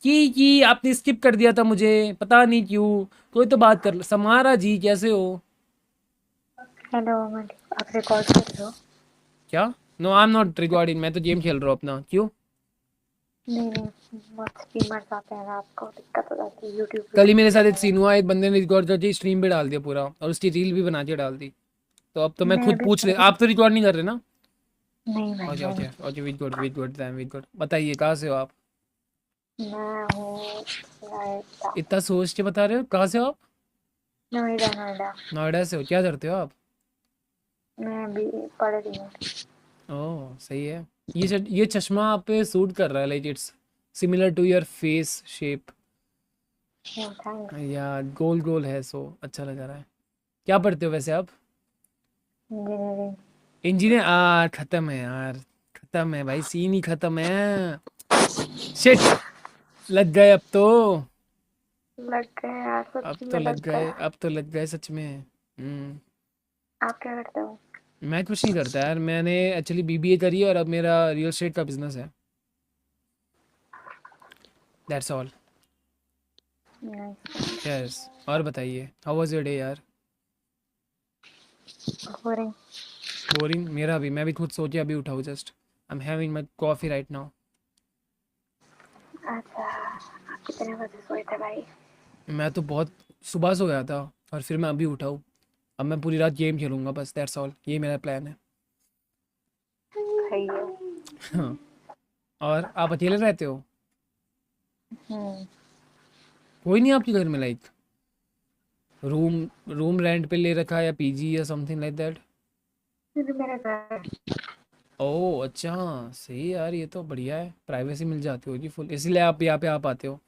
की आपने स्किप कर दिया था मुझे, पता नहीं क्यों। कोई तो बात कर। समारा जी कैसे हो? हेलो अमन, आप रिकॉर्ड कर रहे हो? क्या? No I am not recording, मैं तो गेम खेल रहा हूँ अपना। क्यों? नहीं नहीं, बहुत स्ट्रीमर्स आते हैं ना, आपको दिक्कत हो जाती है यूट्यूब कल ही वीडियो मेरे साथ एक देखने में। सीन हुआ, एक बंदे ने रिकॉर्ड करके स्ट्रीम पे डाल दिया पूरा, और उसकी रील भी बना के डाल दी। तो अब तो मैं मैं खुद भी पूछ ले, मैं आप तो रिकॉर्ड नहीं कर रहे ना? नहीं भाई, ओके मैं ओके नहीं। Okay, wait good wait good. बताइए कहाँ से हो आप? मैं हूँ नोएडा। इतना सोच के बता रहे हो, कहाँ से हो आप? नोएडा नोएडा। नोएडा से हो? क्या करते हो आप? मैं भी पढ़ रही हूँ। ओह सही है। ये चश्मा आप पे सूट कर रहा है, like it's similar to your face shape. Thanks. या गोल गोल है, सो अच्छा लग रहा है। क्या पढ़ते हो वैसे आप? इंजीनियरिंग। इंजीनियर? खत्म है यार, खत्म है भाई, सीन ही खत्म है। शिट, लग गए अब तो। लग गए यार, अब सच्ची तो में लग लग गए। गए, अब तो लग गए सच में। आप क्या करते हो? मैं कुछ नहीं करता यार, मैंने एक्चुअली बीबीए करी है और अब मेरा रियल एस्टेट का बिजनेस है। That's all. नाइस। यस। और बताइए, हाउ वाज योर डे यार? बोरिंग। बोरिंग? मेरा भी, मैं भी खुद सोच के अभी उठा हूँ just. I am having my coffee right now. अच्छा, आप कितने बजे सोए थे भाई? मैं तो बहुत सुबह सो गया था, और फिर मैं अभी उठा हूँ। अब मैं पूरी रात गेम खेलूंगा बस, दैट्स ऑल, ये मेरा प्लान है। सही है। हाँ। और आप अकेले रहते हो? हम्म। कोई नहीं आपके घर में, लाइक रूम रूम रेंट पे ले रखा है या पीजी या समथिंग लाइक दैट? फिर मेरा घर। ओह अच्छा, सही है यार, ये तो बढ़िया है, प्राइवेसी मिल जाती होगी फुल, इसीलिए आप यहाँ पे आप आते हो।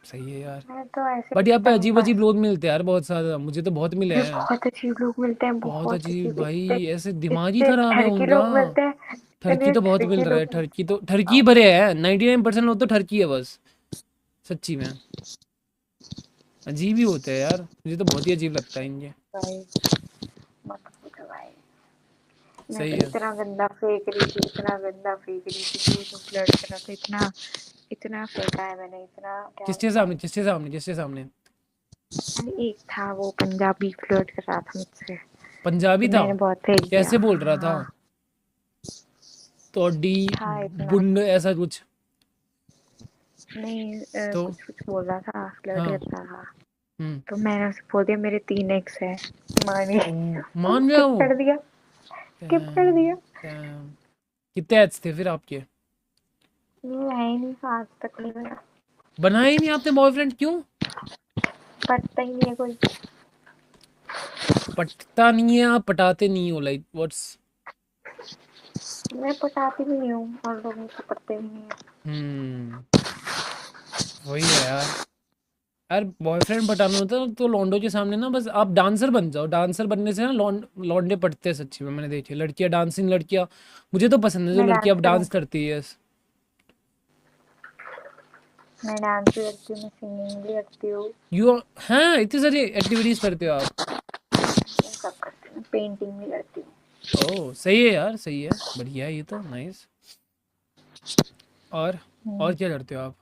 सही है यार। मैं तो ऐसे बट यहाँ पे टाइम अजीब पास। अजीब लोग मिलते हैं यार, बहुत सारा, मुझे तो बहुत मिले अरे हैं। बहुत अजीब लोग मिलते हैं, बहुत बहुत अजीब अजीब। इतने भाई, ऐसे दिमाग ही इतने खराब है ठरकी उनका। लोग मिलते हैं। ठरकी इतने तो बहुत मिल ठरकी रहा है, लोग ठरकी मिलते तो ठरकी हैं। भरे हैं, 99% लोग तो ठरकी है बस। सच्ची में अजीब ही होते हैं यार, मुझे तो बहुत ही अजीब लगता है इनके। भाई मत पूछो भाई। मैं सही तो है। इतना गंदा फेंक रही थी, इतना गंदा फेंक रही थी, जो ब्लड करा था, इतना इतना फेंका है मैंने, इतना क्या किसके बताऊं। सामने, किसके सामने, किसके सामने? अरे एक था वो पंजाबी, फ्लर्ट कर रहा था मुझसे। पंजाबी तो था? मैंने बहुत फेंक दिया। कैसे बोल रहा था? हाँ। तोड़ी था इतना। बुंड ऐसा कुछ? नहीं, तो कुछ कुछ बोल रहा था, फ्लर्ट हाँ। करता था। हम्म। तो मैंने उसे बोल दिया मेरे 3 एक्स है। मानी। ओह, और मान गया स्किप वो? कर दिया। स्किप कर डैम, दिया। डैम। कितने एड्स थे फिर आपके? ये है ही नहीं, आज तक नहीं बना। बनाए ही नहीं आपने बॉयफ्रेंड, क्यों? पटता ही नहीं है कोई। पटता नहीं है? आप पटाते नहीं हो, लाइक व्हाट्स? मैं पटाती भी नहीं हूँ और लोग मुझसे पटते भी नहीं है। हम्म। वही है यार। यार बॉयफ्रेंड पटाना होता है तो लॉन्डो के सामने ना बस आप डांसर बन जाओ, डांसर बनने से ना लौंडे पटते हैं सच्ची में, मैंने देखी लड़कियां, डांसिंग लड़कियां। मुझे तो पसंद है जो मैं लड़कियां अब डांसर हूँ। डांस करती है। मैं डांस भी करती हूँ, मैं सिंगिंग भी करती हूँ। यू हैं, इतनी सारी एक्टिविटीज करते हो आप? मैं सब करती हूँ, पेंटिंग भी करती हूँ। ओह सही है यार, सही है, बढ़िया है, ये तो नाइस। और क्या करते हो आप?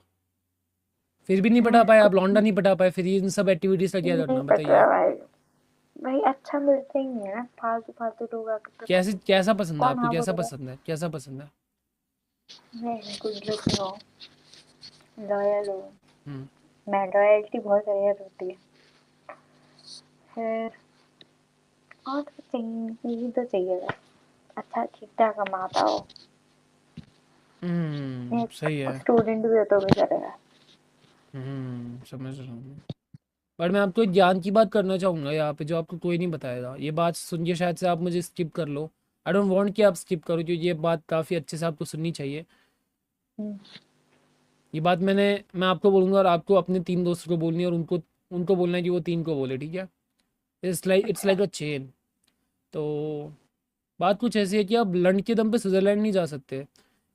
फिर भी नहीं पटा पाए आप, कुछ लौंडा नहीं पटा पाए, फिर इन सब एक्टिविटीज का क्या नहीं करना, पता बताइए। भाई। भाई अच्छा मिलते ही नहीं है ना, फालतू फालतू लोग आके तो। कैसे, कैसा पसंद है कौन आपको, हाँ कैसा बोलेगा? पसंद है, कैसा पसंद है? नहीं, कुछ लोग हो लॉयल हो। हम्म। मैं लॉयल्टी बहुत रेयर होती है। फिर और तो चाहिए, यही तो चाहिए बस। अच्छा ठीक ठाक कमाता हो। एक सही है। स्टूडेंट भी हो तो भी चलेगा। समझ रहा हूँ। पर मैं आपको एक ज्ञान की बात करना चाहूँगा यहाँ पे, जो आपको कोई नहीं बताएगा, ये बात सुन के शायद से आप मुझे स्किप कर लो। आई डोंट वांट कि आप स्किप करो, क्योंकि ये बात काफ़ी अच्छे से आपको सुननी चाहिए। हम्म। ये बात मैं आपको बोलूँगा, और आपको अपने 3 दोस्तों को बोलनी है, और उनको उनको बोलना है कि वो 3 को बोले, ठीक है? इट्स लाइक अच्छा। A chain. तो बात कुछ ऐसी है कि आप लंड के दम पे स्विट्ज़रलैंड नहीं जा सकते।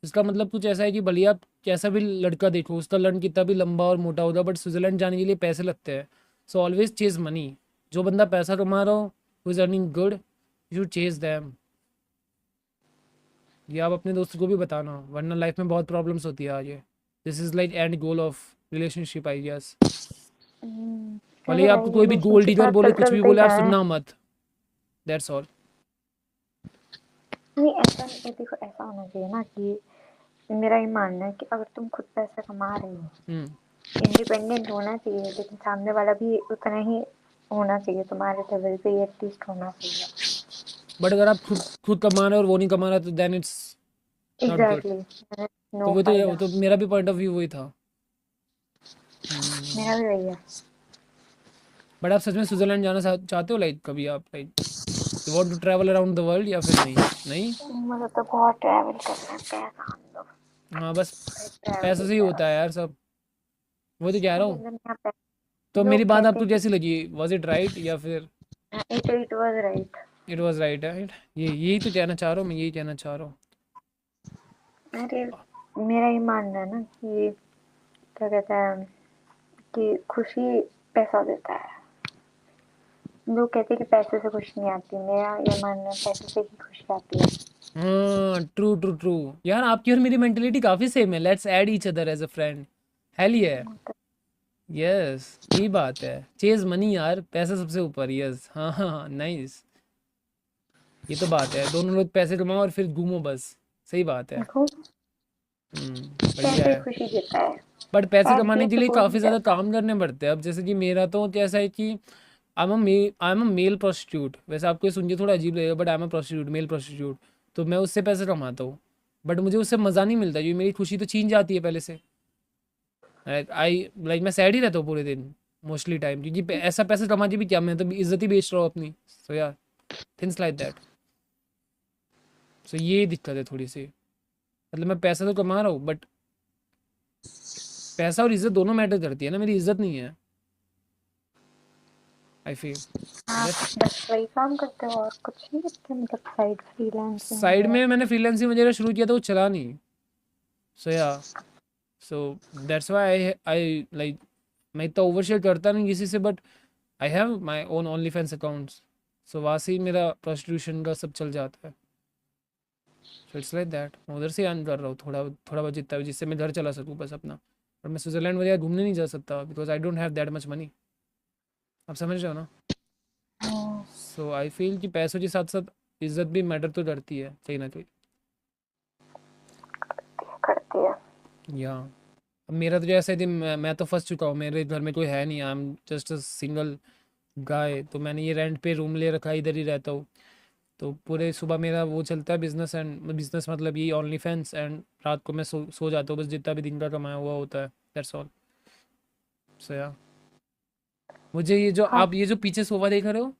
इसका मतलब कुछ ऐसा है कि भले आप कैसा भी लड़का देखो, उसका लंड कितना भी लंबा और मोटा होगा, बट स्विट्ज़रलैंड जाने के लिए पैसे लगते हैं। So always chase money. जो बंदा पैसा कमा रहा हो, who is earning good, you should chase them. ये आप अपने दोस्तों को भी बताना, वरना लाइफ में बहुत प्रॉब्लम्स होती है आगे। This is like end goal of relationship I guess. भले अरे ही आपको भाई कोई भी गोल्ड रिलेशनशिप डिगर बोले, आजकल कुछ भी चलते ही बोले, आप कहाँ है। सुनना मत, दैट्स ऑल। नहीं ऐसा नहीं, देखो ऐसा होना चाहिए ना कि मेरा ये मानना है कि अगर तुम खुद पैसा कमा रहे हो, इंडिपेंडेंट होना चाहिए, लेकिन सामने वाला भी उतना ही होना चाहिए, तुम्हारे लेवल पे ही एटलीस्ट होना चाहिए। बट अगर आप खुद खुद कमा रहे हो और वो नहीं कमा रहा, तो then it's not good. Exactly, तो नो वो फायदा। तो मेरा भी पॉइंट ऑफ व्यू वही था। मेरा भी वही है। बट आप सच में स्विट्जरलैंड जाना चाहते हो, लाइक कभी आप, like you want to travel around the world, या फिर नहीं? नहीं? मुझे तो बहुत ट्रैवल करना है, पैसा हम लोग हाँ, बस ट्रैवल पैसे ही से ही होता है यार सब, वो तो कह रहा हूँ। लेकिन यहाँ पे तो मेरी लोग बात कहते आपको हैं कैसी लगी? वॉज इट राइट या फिर? कि it was right. It was right, right. ये यही तो कहना चाह रहा हूँ, मैं यही कहना चाह रहा हूँ। अरे मेरा ये मानना है ना कि क्या कहते हैं कि खुशी पैसा देता है। लोग कहते हैं कि पैसे से खुशी नहीं आती, मेरा ये मानना है पैसे से ही खुशी आती है। हाँ, ट्रू ट्रू ट्रू। यार आपकी और मेरी मेंटेलिटी काफ़ी सेम है, let's add each other as a friend. Hell yeah, yes, यही बात है, चेज मनी यार, पैसा सबसे ऊपर, यस। हाँ हाँ हाँ, नाइस। ये तो बात है, दोनों लोग पैसे कमाओ और फिर घूमो बस, सही बात है। देखो बढ़िया पैसे है। खुशी देता है, बट पैसे पैसे कमाने के से लिए कोई नहीं काफ़ी ज़्यादा जाता। काम करने पड़ते हैं। अब जैसे कि मेरा तो कैसा है कि I am a male prostitute. वैसे आपको ये सुन के थोड़ा अजीब लगेगा, but I am a prostitute, male prostitute. तो मैं उससे पैसे कमाता हूँ, बट मुझे उससे मज़ा नहीं मिलता, क्योंकि मेरी खुशी तो छीन जाती है पहले से। आई लाइक मैं सैड ही रहता हूँ पूरे दिन, मोस्टली टाइम, क्योंकि ऐसा पैसा कमा के भी क्या, मैं तो इज्जत ही बेच रहा हूँ अपनी। सो यार, थिंग्स लाइक दैट। सो ये दिक्कत है थोड़ी सी। मतलब मैं पैसा तो कमा रहा हूँ, बट पैसा और इज्जत दोनों मैटर करती है ना, मेरी इज्जत नहीं है, आई फील आप दैट्स। बस वही काम करते हो और कुछ नहीं करते, मतलब साइड फ्रीलांसिंग साइड वगैरह। में मैंने फ्रीलांसिंग वगैरह शुरू किया था, वो चला नहीं। So yeah, so that's why I like, मैं इतना ओवरशेयर करता नहीं किसी से, but I have my own OnlyFans accounts. So वहाँ से ही मेरा प्रोस्टिट्यूशन का सब चल जाता है। सो इट्स लाइक दैट, मैं उधर से अर्न कर रहा हूँ थोड़ा थोड़ा बहुत, जितना भी, जिससे मैं घर चला सकूँ बस अपना। और मैं स्विट्जरलैंड वगैरह घूमने नहीं जा सकता, because I don't have that much money. आप समझ रहे हो ना? सो आई फील कि पैसों के साथ साथ इज्जत भी मैटर तो करती है कहीं ना कहीं। करती है। या अब मेरा तो जैसे कि मैं तो फंस चुका हूँ, मेरे घर में कोई है नहीं, I am just a single guy. तो मैंने ये रेंट पे रूम ले रखा है, इधर ही रहता हूँ। तो पूरे सुबह मेरा वो चलता है बिजनेस, एंड बिजनेस मतलब ये ओनली फैंस, एंड रात को मैं सो जाता हूँ, बस जितना भी दिन का कमाया हुआ होता है, दैट्स ऑल। सो या, मुझे ये जो हाँ। आप ये जो पीछे सोफा देख रहे हो,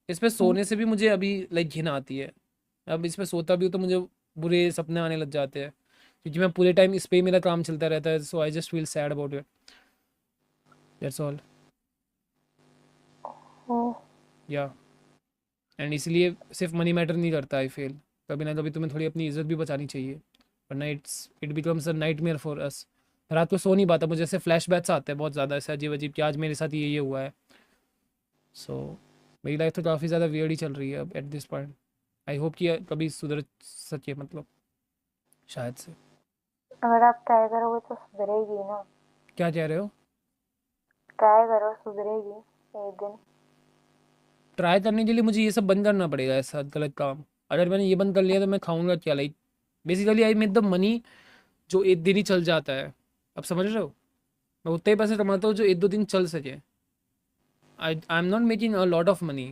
इस पे हम्म, सोने से भी मुझे अभी लाइक घिन आती है। अब इस पे सोता भी हूँ तो मुझे बुरे सपने आने लग जाते हैं, क्योंकि मैं पूरे टाइम इस पे ही मेरा काम चलता रहता है। So I just feel sad about it, that's all. Oh, yeah, and इसलिए सिर्फ मनी मैटर नहीं करता, आई फील कभी ना कभी तुम्हें थोड़ी अपनी इज्जत भी बचानी चाहिए, वरना it becomes a nightmare for us. रात को सो नहीं पाता, मुझे ऐसे फ्लैश बैक्स आते हैं बहुत ज़्यादा, ऐसे अजीब अजीब कि आज मेरे साथ ये हुआ है। सो मेरी लाइफ तो काफ़ी ज़्यादा वियर्ड ही चल रही है अब at this point. I hope कि कभी सुधर सके, मतलब शायद से। अगर आप ट्राई करोगे तो सुधरेगी ना। क्या कह रहे हो? ट्राई करो, सुधरेगी एक दिन। ट्राई करने के लिए मुझे ये सब बंद करना पड़ेगा, ऐसा गलत काम। अगर मैंने ये बंद कर लिया तो मैं खाऊंगा क्या, like basically I make the money जो एक दिन ही चल जाता है। अब समझ रहे हो? मैं उतने ही पैसे कमाता हूँ जो एक दो दिन चल सके। आई am not making a lot of money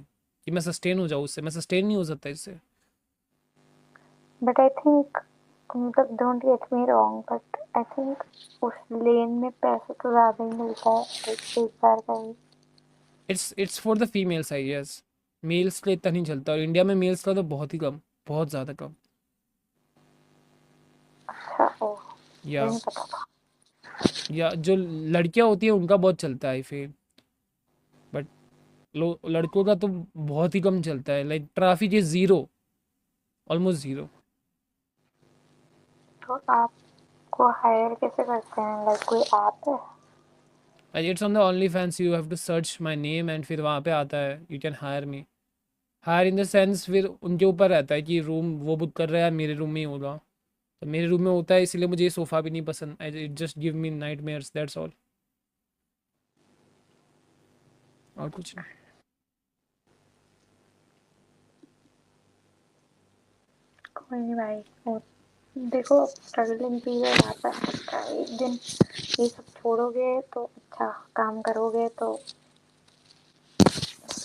कि मैं सस्टेन हो जाऊँ उससे, मैं सस्टेन नहीं हो सकता इससे। बट आई थिंक, मतलब don't get me wrong, but I think उस लेन में पैसा तो ज़्यादा ही मिलता है एक बार का ही। It's for the females I guess, males का इतना नहीं चलता, और इंडिया में मेल्स का तो बहुत ही कम, बहुत ज़्यादा कम। अच्छा, ओ, या ये नहीं पता था। या जो लड़कियां होती है उनका बहुत चलता है आई फील, बट लड़कों का तो बहुत ही कम चलता है, like traffic is zero, almost zero. तो आपको हायर कैसे करते हैं, लाइक कोई ऐप है? It's on the OnlyFans, you have to search my name and फिर वहाँ पे आता है you can hire me. Hire in the sense फिर उनके ऊपर रहता है कि रूम वो बुक कर रहा है, मेरे रूम में ही होगा। तो मेरे रूम में होता है, इसलिए मुझे ये सोफ़ा भी नहीं पसंद। It just give me nightmares, that's all, और कुछ नहीं। कोई नहीं भाई, वो देखो स्ट्रगलिंग पीरियड आता है, एक दिन ये सब छोड़ोगे तो अच्छा काम करोगे तो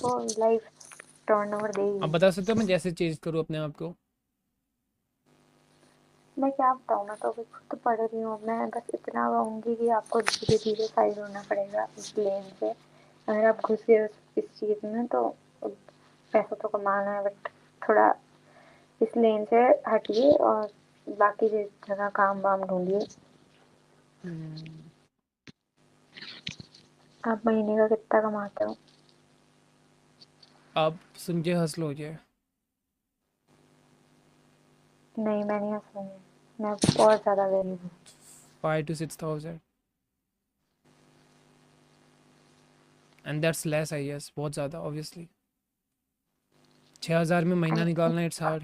लाइफ टर्न ओवर आप देगी। बता सकते हो मैं कैसे चेंज करूँ अपने आप को? मैं क्या बताऊँ, मैं तो अभी खुद पढ़ रही हूँ। मैं बस इतना कहूँगी कि आपको धीरे धीरे साइड होना पड़ेगा इस लेन से। अगर आप घुस गए इस चीज़ में तो पैसा तो कमाना है, बट थोड़ा इस लेन से हटिए और बाकी जगह काम वाम ढूंढिए। आप महीने का कितना कमाते हो? आप सुन के हंसल हो जाए। नहीं, मैं नहीं हंसूँगी, मैं बहुत ज़्यादा गरीब हूँ। 5 to 6 thousand, and that's less I guess, बहुत ज़्यादा ऑब्वियसली। 6,000 में महीना निकालना it's hard.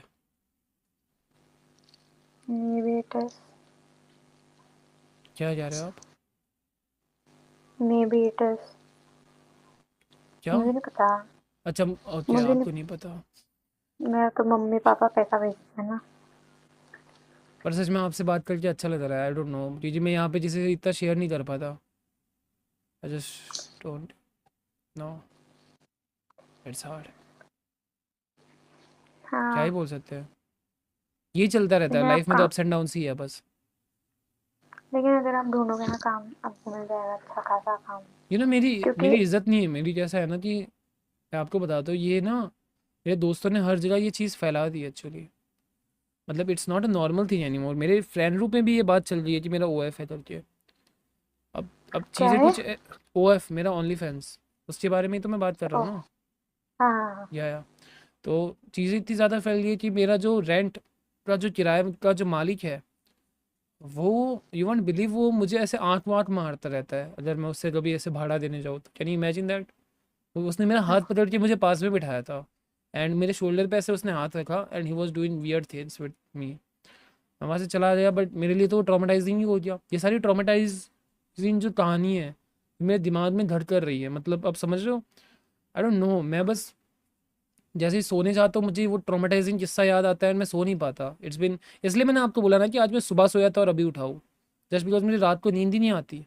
Maybe it is, क्या जा रहे हो आप? मे बी इट इज, क्या? मुझे नहीं पता। अच्छा, ओके, मुझे नहीं, आपको नहीं पता। मेरा तो मम्मी पापा पैसा भेजते हैं ना। पर सच में आपसे बात करके अच्छा लग रहा है। आई डोंट नो, क्योंकि मैं यहाँ पे किसी से इतना शेयर नहीं कर पाता। I just don't know, it's hard. क्या ही हाँ, बोल सकते हैं, ये चलता रहता है लेकिन आप लाइफ में, तो काम, अप्स एंड डाउन्स ही है बस। लेकिन अगर आप ढूंढोगे ना काम, आपको मिल जाएगा अच्छा खासा काम। मेरी क्योंकि मेरी इज्जत नहीं है मेरी, कैसा है ना कि मैं आपको बताता हूँ, ये ना मेरे दोस्तों ने हर जगह ये चीज़ फैला दी एक्चुअली। मतलब it's not a normal thing any more. मेरे फ्रेंड ग्रुप में भी ये बात चल रही है कि मेरा ओएफ है करके। अब क्या चीज़ें है? कुछ, ओएफ मेरा ओनली फैंस, उसके बारे में ही तो मैं बात कर रहा ओह, हूँ ना। हाँ हाँ हाँ। या तो चीज़ें इतनी ज़्यादा फैल गई है कि मेरा जो रेंट का जो किराए का जो मालिक है, वो, यू वॉन्ट बिलीव, वो मुझे ऐसे आंख वाँख मारता रहता है अगर मैं उससे कभी ऐसे भाड़ा देने जाऊँ तो। Can you imagine that? उसने मेरा हाथ पकड़ के मुझे पास में बिठाया था, एंड मेरे शोल्डर पे ऐसे उसने हाथ रखा, and he was doing weird things with me. मैं वहाँ से चला गया, बट मेरे लिए तो वो ट्रॉमेटाइजिंग ही हो गया। ये सारी ट्रॉमेटाइजिंग जो कहानी है मेरे दिमाग में घर कर रही है, मतलब अब समझ रहे हो? आई डोंट नो, मैं बस जैसे ही सोने जाता हूँ मुझे वो ट्रॉमेटाइजिंग किस्सा याद आता है, और मैं सो नहीं पाता। इट्स बिन, इसलिए मैंने आपको बोला ना कि आज मैं सुबह सोया था और अभी उठाऊँ, जस्ट बिकॉज मुझे रात को नींद ही नहीं आती।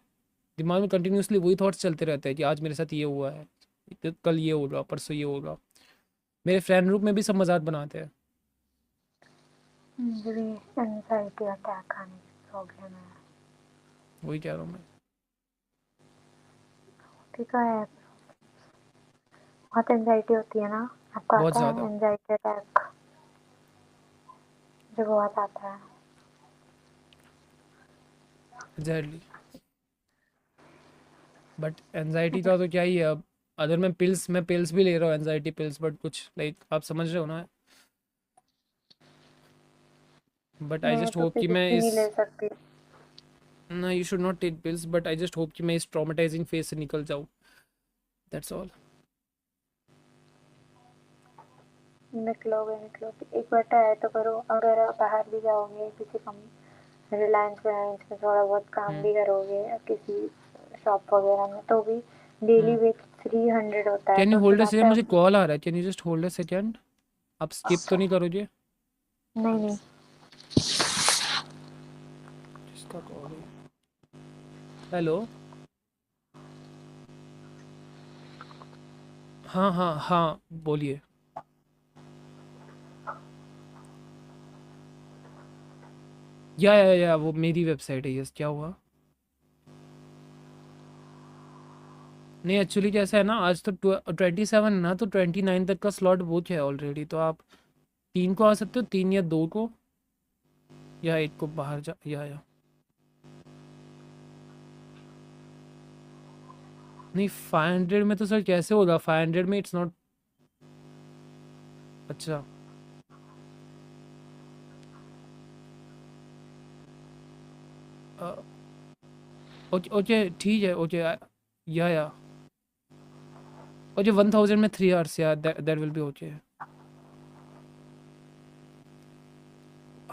दिमाग में कंटिन्यूसली वही थॉट्स चलते रहते हैं कि आज मेरे साथ ये हुआ है, कल ये होगा, परसों ये होगा। मेरे फ्रेंड ग्रुप में भी सब मजाक बनाते हैं। मुझे भी एंजाइटी अटैक आने की प्रॉब्लम है। वही कह रहा हूँ मैं। ठीक है, बहुत एंजाइटी होती है ना, आपको बहुत आता है ज़्यादा। Anxiety attack? मुझे बहुत आता है। एग्जैक्टली। बट एनजाइटी का तो क्या ही है अब। अगर मैं पिल्स भी ले रहा हूँ, एनजाइटी पिल्स, बट कुछ लाइक आप समझ रहे हो ना। बट आई मैं जस्ट तो होप कि पिल्स मैं भी नहीं इस, ले सकती। ना you should not take pills, but I just hope कि मैं इस ट्रॉमेटाइजिंग फेज से निकल जाऊँ, दैट्स ऑल। निकलोगे निकलोगे, एक बार ट्राई तो करो। अगर आप बाहर भी जाओगे किसी कम रिलायंस विलायंस में थोड़ा बहुत काम हम्म। भी करोगे या किसी शॉप वगैरह में, तो भी डेली हम्म। वेज 300 होता है, कैन तो यू उस होल्ड अ हिसाब सेकेंड, से मुझे आप। कॉल आ रहा है, can you just hold a second? आप स्किप तो नहीं करोगे? नहीं नहीं। किसका कॉल है? हेलो। हाँ हाँ हाँ, बोलिए। या वो मेरी वेबसाइट है, यस, क्या हुआ? नहीं, एक्चुअली कैसा है ना, आज तो 27 है ना, तो 29 तक का स्लॉट बुक है ऑलरेडी। तो आप 3 को आ सकते हो, 3 या 2 को, या 1 को बाहर जा, या नहीं, 500 में तो सर कैसे होगा? 500 में इट्स नॉट। अच्छा, ओके ओके, ठीक है, ओके। या ओके, 1000 में 3 आवर्स, या दैट विल बी ओके।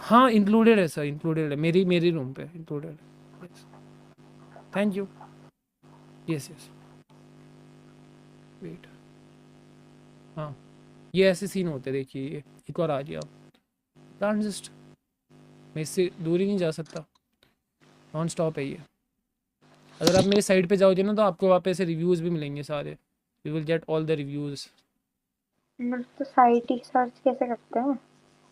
हाँ इंक्लूडेड है सर, इंक्लूडेड है, मेरी मेरी रूम पे इंक्लूडेड है। Yes, thank you. Yes yes, wait, हाँ ये ऐसे सीन होते हैं, देखिए ये एक और आ गया। कांट जस्ट, मैं इससे दूर ही नहीं जा सकता, नॉन स्टॉप है ये। अगर आप मेरे साइड पे जाओगे ना तो आपको वहाँ पे ऐसे रिव्यूज़ भी मिलेंगे सारे, you will get all the reviews. मतलब तो साइट ही सर्च कैसे करते हैं?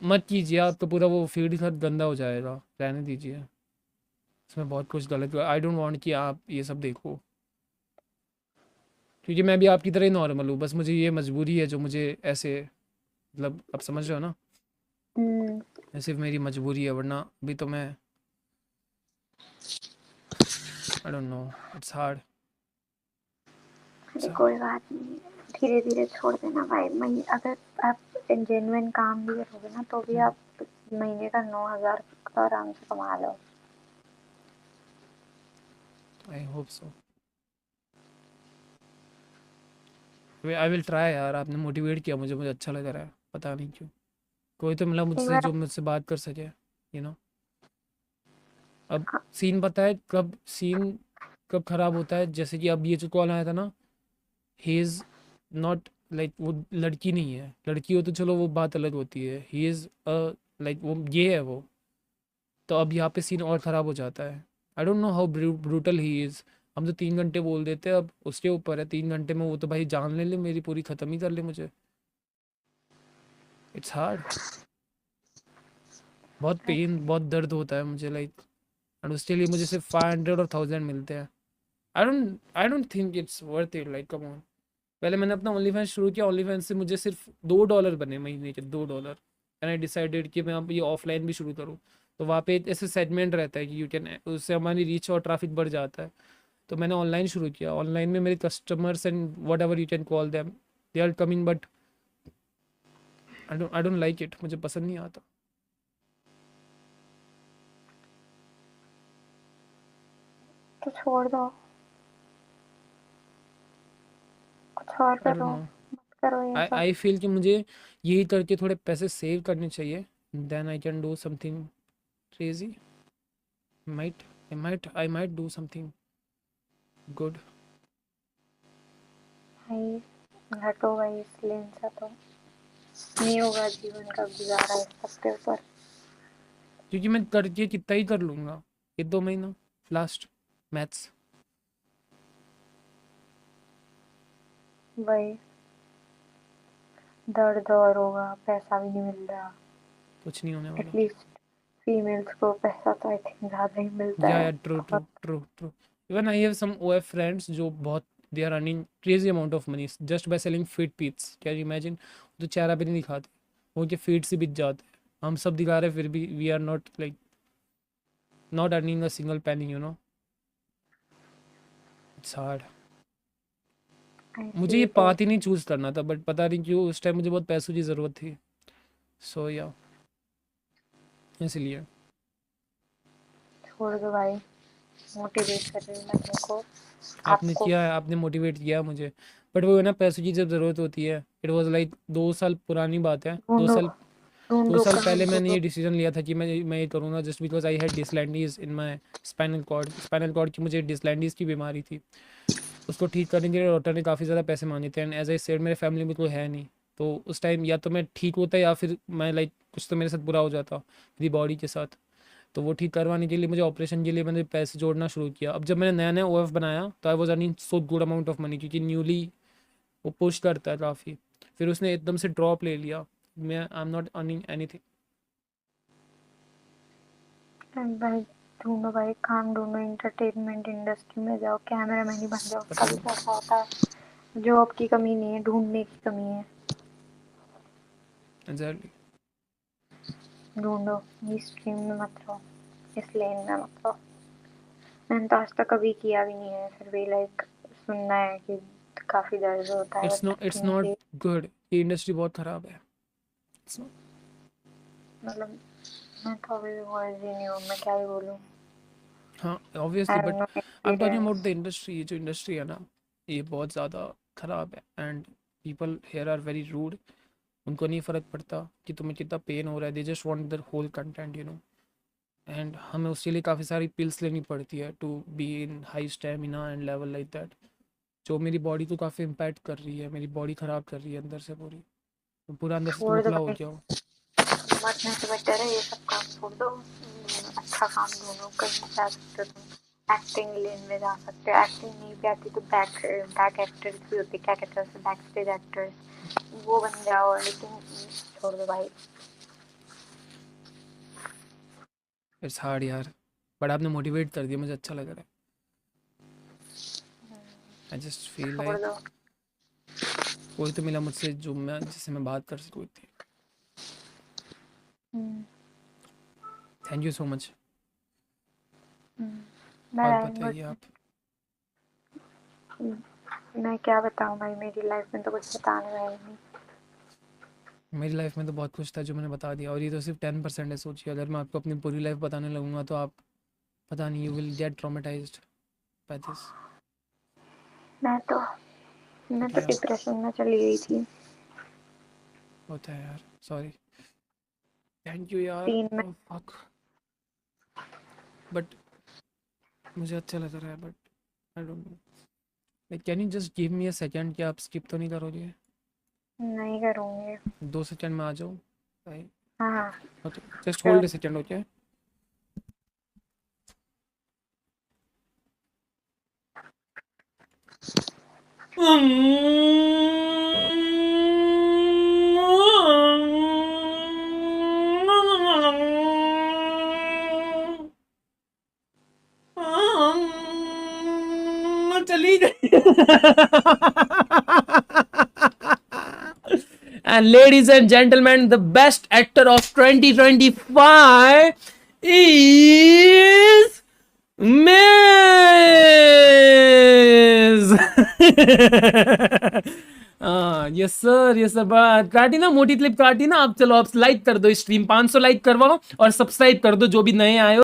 मत कीजिए, आपका पूरा वो फीड ही सब गंदा हो जाएगा, रहने दीजिए, इसमें बहुत कुछ गलत। आई डोंट वांट कि आप ये सब देखो, क्योंकि मैं भी आपकी तरह ही नॉर्मल हूँ, बस मुझे ये मजबूरी है जो मुझे ऐसे, मतलब आप समझ रहे हो ना, हम्म। ये सिर्फ मेरी मजबूरी है, वरना अभी तो मैं, I don't know, it's hard. अरे कोई बात नहीं, धीरे धीरे छोड़ देना भाई। महीने अगर आप जेन्युइन काम भी करोगे ना तो भी आप महीने का 9,000 तो आराम से कमा लो। I hope so, I will try यार, आपने मोटिवेट किया मुझे, मुझे अच्छा लग रहा है, पता नहीं क्यों। कोई तो मिला एक मुझसे बार जो मुझसे बात कर सके, यू नो। अब हाँ, सीन पता है कब सीन कब खराब होता है, जैसे कि अब ये जो कॉल आया था ना, ही इज़ नॉट लाइक, वो लड़की नहीं है, लड़की हो तो चलो वो बात अलग होती है, ही इज़ लाइक वो ये है वो, तो अब यहाँ पे सीन और ख़राब हो जाता है। I don't know how brutal he is. हम तो 3 घंटे बोल देते हैं, अब उसके ऊपर है 3 घंटे में, वो तो भाई जान ले ले मेरी पूरी, ख़त्म ही कर ले मुझे। इट्स हार्ड, बहुत पेन, बहुत दर्द होता है मुझे, लाइक, एंड उसके लिए मुझे सिर्फ 500 और 1000 मिलते हैं। I don't think it's worth it, like come on. पहले मैंने अपना ओनली फैंस शुरू किया, ओनली फैंस से मुझे सिर्फ $2 बने महीने के, $2। एंड आई डिसाइडेड कि मैं अब ये ऑफलाइन भी शुरू करूँ। तो वहाँ पे एक ऐसे सेगमेंट रहता है कि यू कैन, उससे हमारी रीच और ट्रैफिक बढ़ जाता है। तो मैंने ऑनलाइन शुरू किया, ऑनलाइन में मेरे customers and whatever you can call them, they are coming, but I don't like it, मुझे पसंद नहीं आता। तो छोड़ दो, कुछ और आई डोंट करो, नो, मत करो ये आई सब। आई फील कि मुझे यही करके थोड़े पैसे सेव करने चाहिए, then I can do something crazy, I might do something good. भाई घटो भाई, इसलिए इनसा तो नहीं होगा जीवन का गुजारा इस सबके ऊपर। क्योंकि मैं करके कितना ही कर लूँगा, 1-2 महीना लास्ट, मैथ्स। वही दर्द और होगा, पैसा भी नहीं मिल रहा। कुछ नहीं होने वाला। एटलीस्ट फीमेल्स को पैसा तो आई थिंक ज़्यादा ही मिलता या है। या ट्रू ट्रू बहुत। True true, even I have some OF friends जो बहुत, they are earning crazy amount of money just by selling feet pics, can you imagine. तो चेहरा भी नहीं दिखाते, वो उनके फीट से बिक जाते हैं, हम सब दिखा रहे हैं फिर भी we are not like, not earning a single penny, you know, it's hard. I मुझे सी ये इट। पाथ ही नहीं चूज़ करना था, बट पता नहीं क्यों उस टाइम मुझे बहुत पैसों की ज़रूरत थी, सो या इसलिए। छोड़ दो भाई, मोटिवेट कर रही हूँ मैं तुमको, आपने आपको। किया है, आपने मोटिवेट किया मुझे, बट वो है ना, पैसों की जब ज़रूरत होती है, इट वाज लाइक 2 साल पुरानी बात है, दो ढूंढो, साल दो ढूंढो साल काम पहले मैंने ढूंढो। ये डिसीजन लिया था कि मैं ये करूँगा, जस्ट बिकॉज आई हैड डिसलैंडीज इन माई स्पाइनल कॉर्ड की मुझे डिसलैंडीज की बीमारी थी। उसको ठीक करने के लिए डॉक्टर ने काफ़ी ज़्यादा पैसे मांगे थे, एंड एज आई सेड मेरे फैमिली में कोई है नहीं। तो उस टाइम या तो मैं ठीक होता या फिर मैं लाइक कुछ तो मेरे साथ बुरा हो जाता मेरी बॉडी के साथ। तो वो ठीक करवाने के लिए मुझे ऑपरेशन के लिए मैंने पैसे जोड़ना शुरू किया। अब जब मैंने नया नया OF बनाया तो I was earning so good amount of money, क्योंकि न्यूली वो पुश करता है काफ़ी। फिर उसने एकदम से ड्रॉप ले लिया, मैं आई am not earning any thing. भाई ढूंढो भाई, काम ढूंढो, एंटरटेनमेंट इंडस्ट्री में जाओ, कैमरामैन ही बन जाओ, पता उसका भी नहीं, पैसा होता है। जॉब की कमी नहीं है, ढूंढने की कमी है। एग्जैक्टली। ढूंढो, इस स्ट्रीम में मत रहो, इस लेन में मत रहो। मैंने तो आज तक कभी किया भी नहीं है, फिर भी लाइक सुनना है कि काफी दर्द होता है, बट इट्स नॉट मुझे गुड, ये इंडस्ट्री बहुत ख़राब है। It's not- मतलब मैं तो अभी भी वर्ड ही नहीं हूँ, मैं क्या ही बोलूँ। हाँ obviously, I but don't know I am talking about experience. The industry, ये जो इंडस्ट्री है ना, ये बहुत ज़्यादा ख़राब है, and people here are very rude, उनको नहीं फ़र्क पड़ता कि तुम्हें कितना पेन हो रहा है, they just want the whole content and हमें उसके लिए काफ़ी सारी पिल्स लेनी पड़ती है to be in high stamina and level like that, जो मेरी बॉडी को काफ़ी इम्पैक्ट कर रही है, मेरी बॉडी ख़राब कर रही है अंदर से पूरी, मैं पूरा अंदर से छोड़ दो खोखला हो भाई, गया हूँ। मरने से बेटर है ये सब काम छोड़ दो। अच्छा काम ढूंढो, कहीं जा सकते हो तुम, एक्टिंग लेन में जा सकते हो। एक्टिंग नहीं भी आती तो बैक एक्टर्स भी होते, क्या कहते हैं उसे, बैक स्टेज एक्टर्स, वो बन जाओ। लेकिन छोड़ दो भाई। इट्स हार्ड यार, बट आपने मोटिवेट कर दिया, मुझे अच्छा लग रहा है। आई जस्ट फील छोड़ लाइक दो। कोई तो मिला मुझसे जो मैं जिससे मैं बात कर सकूँ इतनी। Thank you so much. मैं और लाइन बताइए आप। मैं क्या बताऊं भाई, मेरी लाइफ में तो कुछ बताने वाला नहीं। मेरी लाइफ में तो बहुत कुछ था जो मैंने बता दिया, और ये तो सिर्फ 10% है। सोचिए अगर मैं आपको अपनी पूरी लाइफ बताने लगूंगा तो आप पता नहीं, you will get traumatised by this. मैं तो या डिप्रेशन में चली गई थी होता है यार, सॉरी। थैंक यू यार। 3 में। फक, बट मुझे अच्छा लग रहा है, but I don't know, like can you just give me a second, क्या आप स्किप तो नहीं करोगे? नहीं करूँगी। 2 सेकंड में आ जाओ। हाँ okay, just sure. Hold a second. Okay. चली गई। And ladies and gentlemen, the best actor of 2025 is Miz. Yes sir, yes sir. काटी ना मोटी क्लिप काटी ना। आप चलो, आप लाइक कर दो, स्ट्रीम 500 लाइक करवाओ और सब्सक्राइब कर दो जो भी नए आए हो।